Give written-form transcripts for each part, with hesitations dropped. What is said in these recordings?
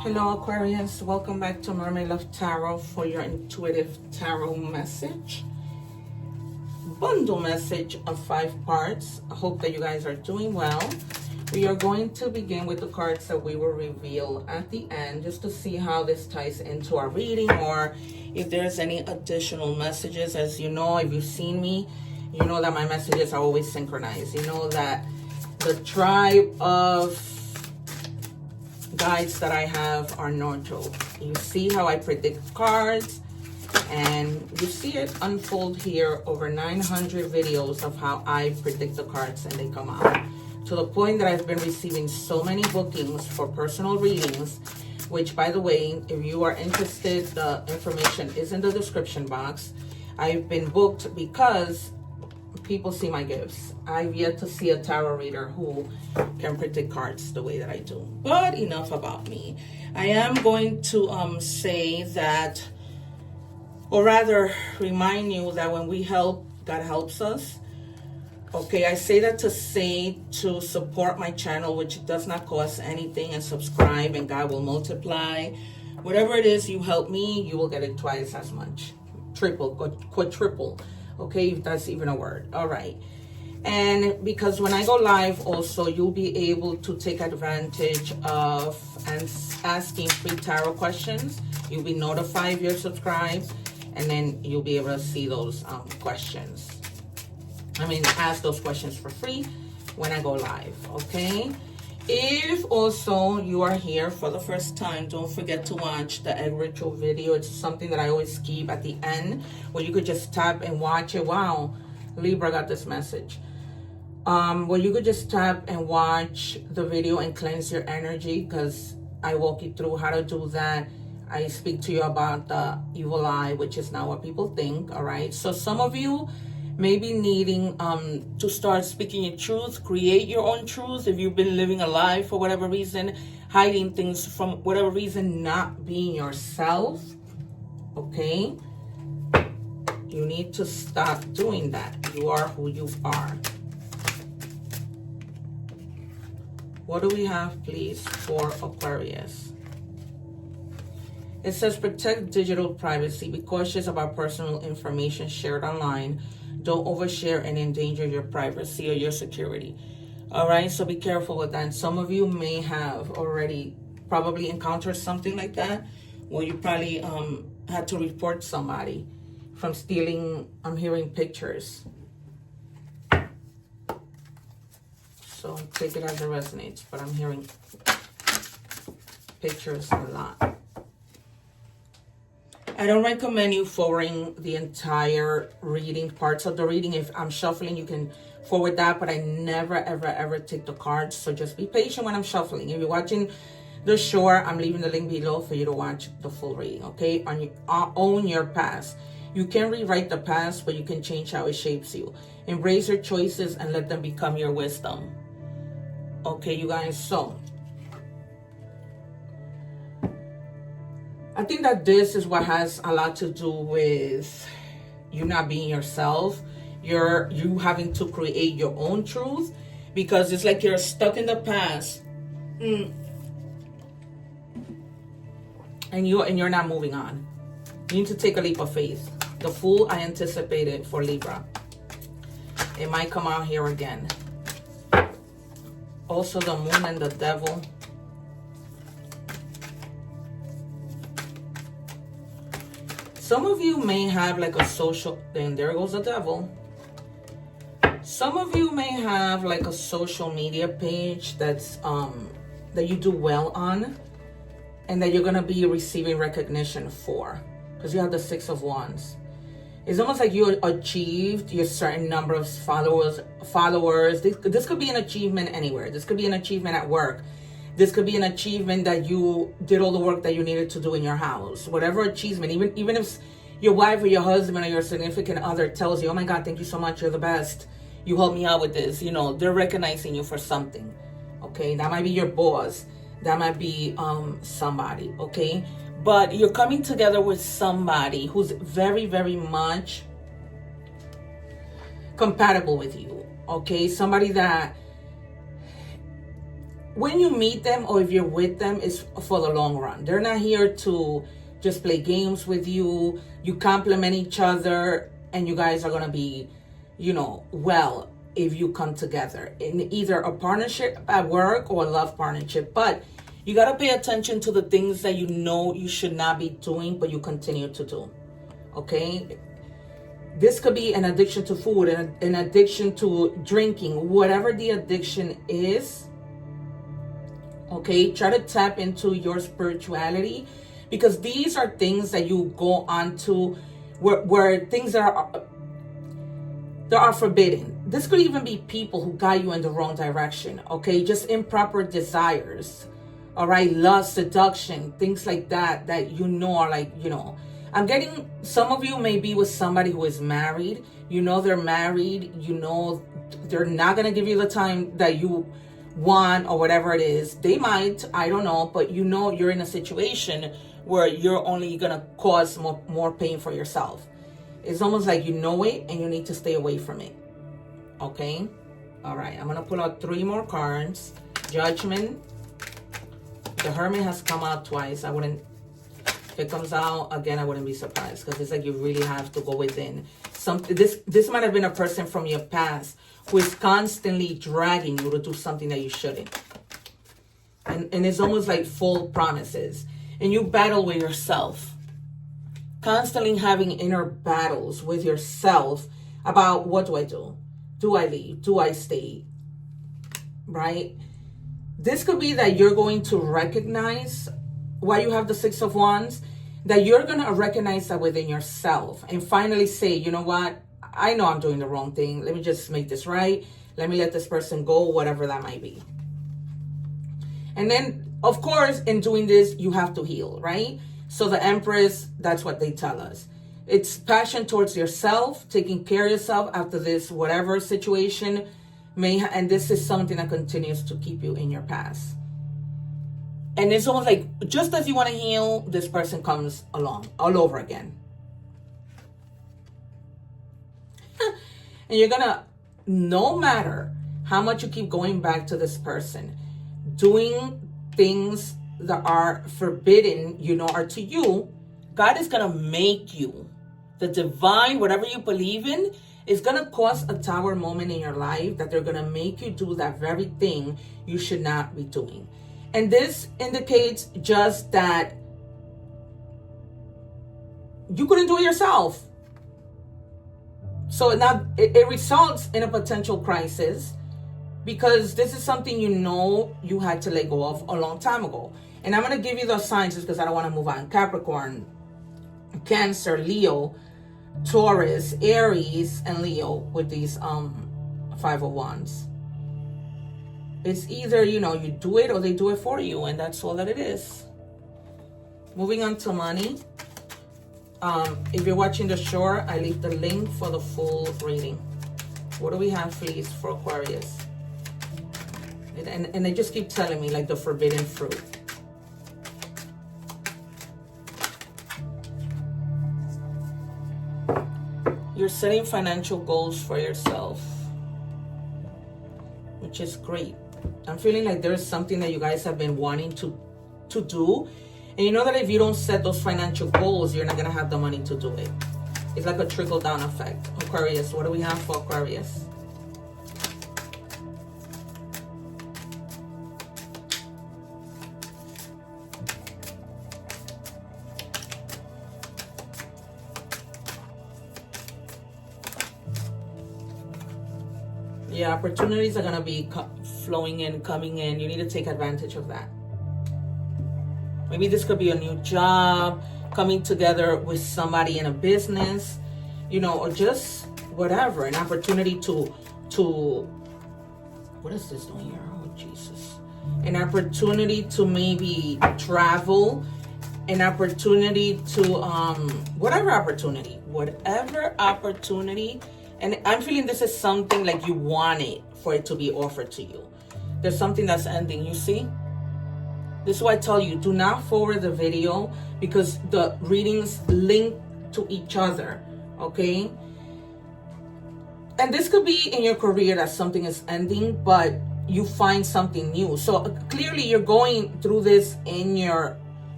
Hello Aquarius, welcome back to Mermaid Love Tarot for your intuitive tarot message. Bundle message of 5 parts. I hope that you guys are doing well. We are going to begin with the cards that we will reveal at the end just to see how this ties into our reading or if there's any additional messages. As you know, if you've seen me, you know that my messages are always synchronized. You know that the tribe of guides that I have are no joke. You see how I predict cards, and you see it unfold here over 900 videos of how I predict the cards and they come out. To the point that I've been receiving so many bookings for personal readings, which by the way, if you are interested, the information is in the description box. I've been booked because people see my gifts. I've yet to see a tarot reader who can predict cards the way that I do. But enough about me. I am going to say that, or rather remind you that when we help, God helps us. Okay, I say that to say to support my channel, which does not cost anything, and subscribe and God will multiply. Whatever it is you help me, you will get it twice as much. Triple, quadruple. Okay, if that's even a word. All right. And because when I go live also, you'll be able to take advantage of and asking free tarot questions. You'll be notified if you're subscribed, and then you'll be able to see those questions. Ask those questions for free when I go live, okay? If also you are here for the first time, don't forget to watch the egg ritual video. It's something that I always keep at the end where you could just tap and watch it. Wow, Libra got this message. Where you could just tap and watch the video and cleanse your energy, because I walk you through how to do that. I speak to you about the evil eye, which is not what people think, all right? So some of you may be needing to start speaking your truth, create your own truth. If you've been living a lie for whatever reason, hiding things from whatever reason, not being yourself, okay? You need to stop doing that. You are who you are. What do we have, please, for Aquarius? It says, protect digital privacy. Be cautious about personal information shared online. Don't overshare and endanger your privacy or your security. All right, so be careful with that. And some of you may have already probably encountered something like that, where you probably had to report somebody from stealing, I'm hearing pictures. So take it as it resonates, but I'm hearing pictures a lot. I don't recommend you forwarding the entire reading, parts of the reading. If I'm shuffling, you can forward that, but I never, ever, ever take the cards. So just be patient when I'm shuffling. If you're watching the shore, I'm leaving the link below for you to watch the full reading, okay? Own your past. You can rewrite the past, but you can change how it shapes you. Embrace your choices and let them become your wisdom. Okay, you guys, so I think that this is what has a lot to do with you not being yourself. You having to create your own truth, because it's like you're stuck in the past, and you're not moving on. You need to take a leap of faith. The Fool, I anticipated for Libra. It might come out here again. Also the Moon and the Devil. Some of you may have like a social, then there goes the Devil. Some of you may have like a social media page that's that you do well on, and that you're gonna be receiving recognition for, because you have the 6 of Wands. It's almost like you achieved your certain number of followers. This could be an achievement anywhere. This could be an achievement at work. This could be an achievement that you did all the work that you needed to do in your house. Whatever achievement, even if your wife or your husband or your significant other tells you, oh my God, thank you so much, you're the best. You helped me out with this. You know, they're recognizing you for something. Okay, that might be your boss. That might be somebody, okay? But you're coming together with somebody who's very, very much compatible with you, okay? Somebody that when you meet them or if you're with them, it's for the long run. They're not here to just play games with you. You complement each other and you guys are going to be, you know, well, if you come together in either a partnership at work or a love partnership. But you got to pay attention to the things that you know you should not be doing, but you continue to do. Okay? This could be an addiction to food, an addiction to drinking, whatever the addiction is. Okay? Try to tap into your spirituality, because these are things that you go on to where things that are forbidden. This could even be people who guide you in the wrong direction. Okay? Just improper desires. All right? Lust, seduction, things like that, that you know are like, you know, I'm getting, some of you may be with somebody who is married. You know they're married. You know they're not going to give you the time that you want or whatever it is. They might, I don't know, but you know you're in a situation where you're only going to cause more pain for yourself. It's almost like you know it and you need to stay away from it. Okay? All right. I'm going to pull out 3 more cards. Judgment. The Hermit has come out twice. If it comes out again, I wouldn't be surprised, because it's like you really have to go within. This might have been a person from your past who is constantly dragging you to do something that you shouldn't. And it's almost like full promises. And you battle with yourself. Constantly having inner battles with yourself about, what do I do? Do I leave? Do I stay? Right? This could be that you're going to recognize, why you have the 6 of Wands, that you're going to recognize that within yourself and finally say, you know what? I know I'm doing the wrong thing. Let me just make this right. Let me let this person go, whatever that might be. And then, of course, in doing this, you have to heal, right? So the Empress, that's what they tell us. It's passion towards yourself, taking care of yourself after this, whatever situation and this is something that continues to keep you in your past. And it's almost like, just as you want to heal, this person comes along all over again. And you're going to, no matter how much you keep going back to this person, doing things that are forbidden, you know, are to you, God is going to make you, the divine, whatever you believe in, is going to cause a tower moment in your life that they're going to make you do that very thing you should not be doing. And this indicates just that you couldn't do it yourself. So now it results in a potential crisis, because this is something you know you had to let go of a long time ago. And I'm going to give you those signs just because I don't want to move on. Capricorn, Cancer, Leo, Taurus, Aries, and Leo with these 5 of Wands. It's either, you know, you do it or they do it for you, and that's all that it is. Moving on to money. If you're watching the short, I leave the link for the full reading. What do we have, please, for Aquarius? And they just keep telling me, like, the forbidden fruit. You're setting financial goals for yourself, which is great. I'm feeling like there's something that you guys have been wanting to do. And you know that if you don't set those financial goals, you're not going to have the money to do it. It's like a trickle-down effect. Aquarius, what do we have for Aquarius? Yeah, opportunities are going to be flowing in, coming in. You need to take advantage of that. Maybe this could be a new job, coming together with somebody in a business, you know, or just whatever. An opportunity to what is this doing here? Oh, Jesus. An opportunity to maybe travel, an opportunity to, whatever opportunity. And I'm feeling this is something like you want it for it to be offered to you. There's something that's ending, you see? This is why I tell you, do not forward the video, because the readings link to each other, okay? And this could be in your career that something is ending, but you find something new. So clearly you're going through this in your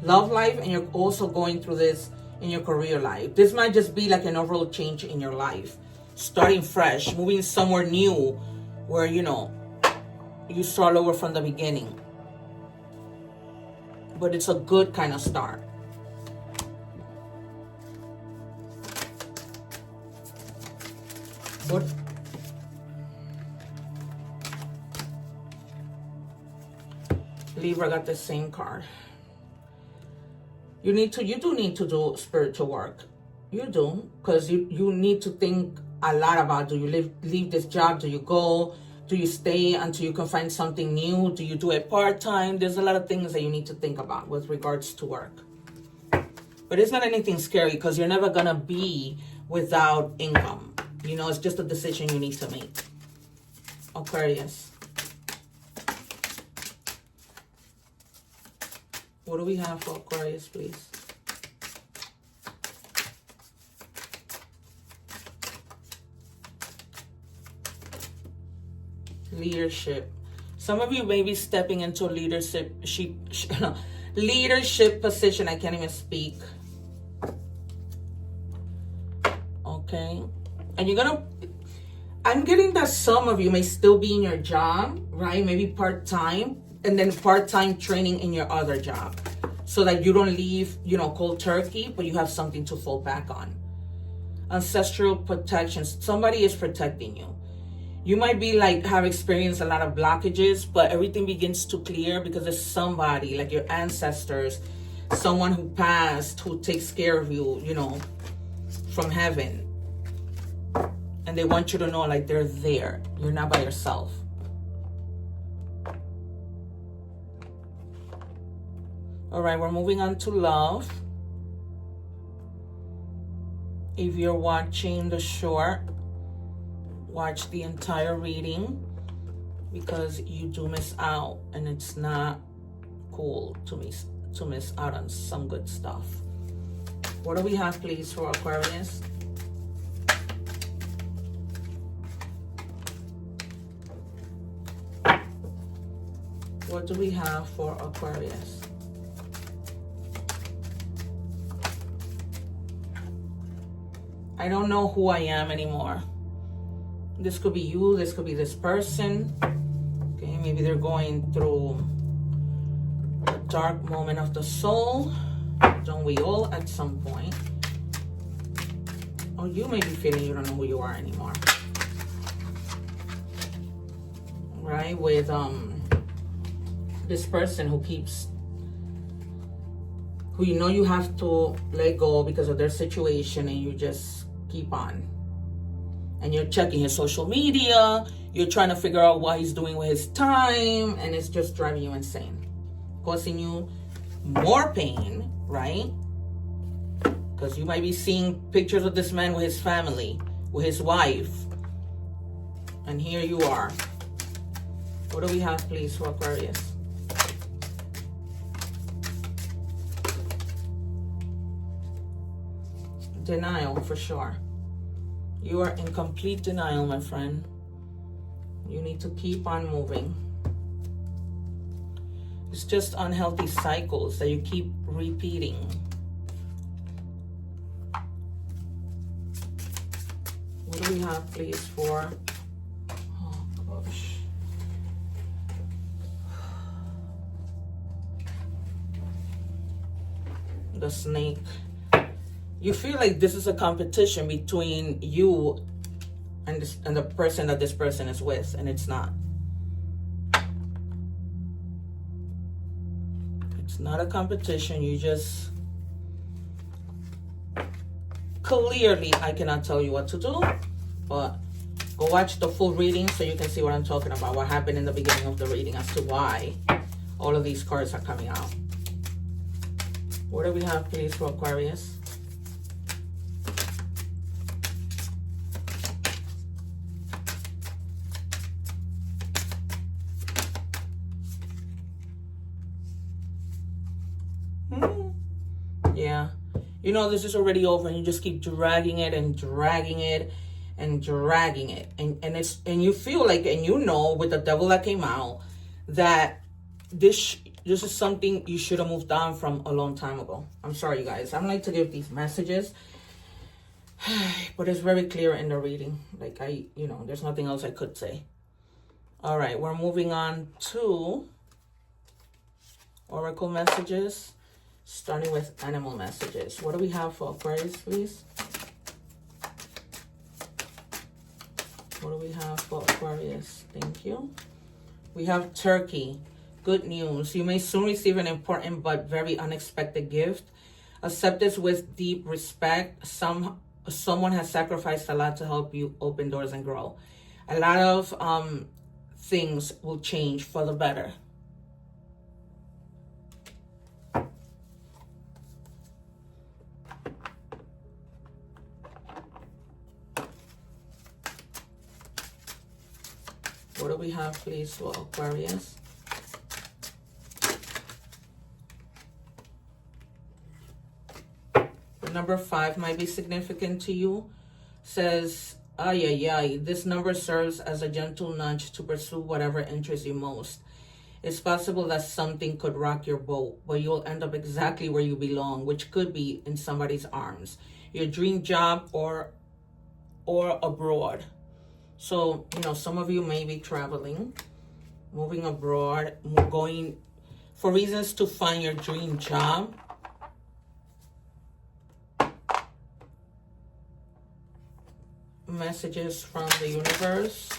love life, and you're also going through this in your career life. This might just be like an overall change in your life, starting fresh, moving somewhere new where, you know, you start over from the beginning. But it's a good kind of start. What? Libra got the same card. You do need to do spiritual work. You do, because you need to think a lot about, do you leave this job? Do you go? Do you stay until you can find something new? Do you do it part-time? There's a lot of things that you need to think about with regards to work. But it's not anything scary, because you're never going to be without income. You know, it's just a decision you need to make. Aquarius. What do we have for Aquarius, please? Leadership. Some of you may be stepping into a leadership position. I can't even speak. Okay. And I'm getting that some of you may still be in your job, right? Maybe part-time, and then part-time training in your other job, so that you don't leave, you know, cold turkey, but you have something to fall back on. Ancestral protection. Somebody is protecting you. You might be like, have experienced a lot of blockages, but everything begins to clear because there's somebody, like your ancestors, someone who passed, who takes care of you, you know, from heaven. And they want you to know, like, they're there. You're not by yourself. All right, we're moving on to love. If you're watching the short, watch the entire reading, because you do miss out, and it's not cool to miss out on some good stuff. What do we have, please, for Aquarius? What do we have for Aquarius? I don't know who I am anymore. This could be you, this could be this person. Okay, maybe they're going through a dark moment of the soul. Don't we all at some point? Or you may be feeling you don't know who you are anymore. Right, with this person who you know you have to let go because of their situation, and you just keep on. And you're checking his social media, you're trying to figure out what he's doing with his time, and it's just driving you insane, causing you more pain, right? Because you might be seeing pictures of this man with his family, with his wife, and here you are. What do we have, please, for Aquarius? Denial, for sure. You are in complete denial, my friend. You need to keep on moving. It's just unhealthy cycles that you keep repeating. What do we have, please, for... Oh, gosh. The snake. You feel like this is a competition between you and the person that this person is with, and it's not. It's not a competition. You just... Clearly, I cannot tell you what to do, but go watch the full reading so you can see what I'm talking about, what happened in the beginning of the reading as to why all of these cards are coming out. What do we have, please, for Aquarius? Yeah. You know this is already over, and you just keep dragging it and dragging it. and dragging it. And you feel like, and you know, with the devil that came out, that this is something you should have moved on from a long time ago. I'm sorry, you guys. I don't like to give these messages, but it's very clear in the reading. Like, there's nothing else I could say. All right, we're moving on to oracle messages, starting with animal messages. What do we have for Aquarius, please? What do we have for Aquarius? Thank you. We have turkey. Good news. You may soon receive an important but very unexpected gift. Accept this with deep respect. Someone has sacrificed a lot to help you open doors and grow. A lot of things will change for the better. What do we have, please, for Aquarius? The number 5 might be significant to you. Says, Ayayay, this number serves as a gentle nudge to pursue whatever interests you most. It's possible that something could rock your boat, but you'll end up exactly where you belong, which could be in somebody's arms, your dream job, or abroad. So, some of you may be traveling, moving abroad, going for reasons to find your dream job. Messages from the universe.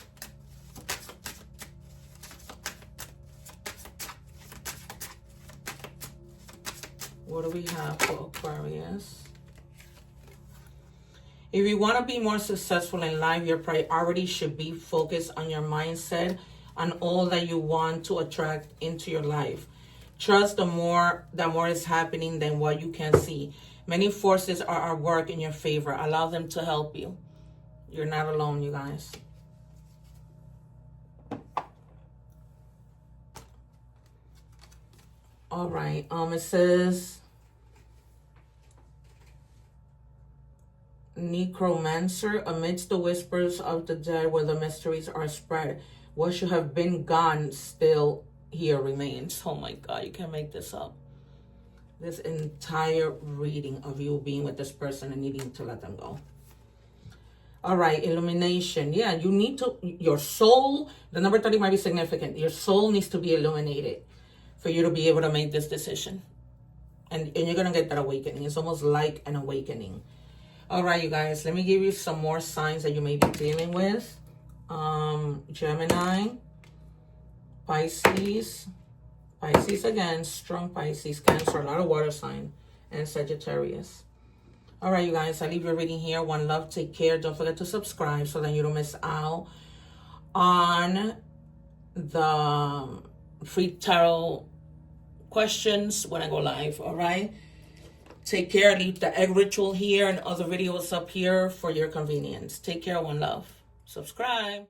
What do we have for Aquarius? If you want to be more successful in life, your priority should be focused on your mindset, on all that you want to attract into your life. Trust that more is happening than what you can see. Many forces are at work in your favor. Allow them to help you. You're not alone, you guys. All right. It says necromancer, amidst the whispers of the dead where the mysteries are spread, what should have been gone still here remains. Oh my God, you can't make this up. This entire reading of you being with this person and needing to let them go. All right, illumination. Yeah, you need to, your soul, the number 30 might be significant. Your soul needs to be illuminated for you to be able to make this decision. And you're going to get that awakening. It's almost like an awakening. All right, you guys, let me give you some more signs that you may be dealing with. Gemini, Pisces again, strong Pisces, Cancer, a lot of water sign, and Sagittarius. All right, you guys, I leave your reading here. One love, take care. Don't forget to subscribe so that you don't miss out on the free tarot questions when I go live, all right? Take care. Leave the egg ritual here and other videos up here for your convenience. Take care. One love. Subscribe.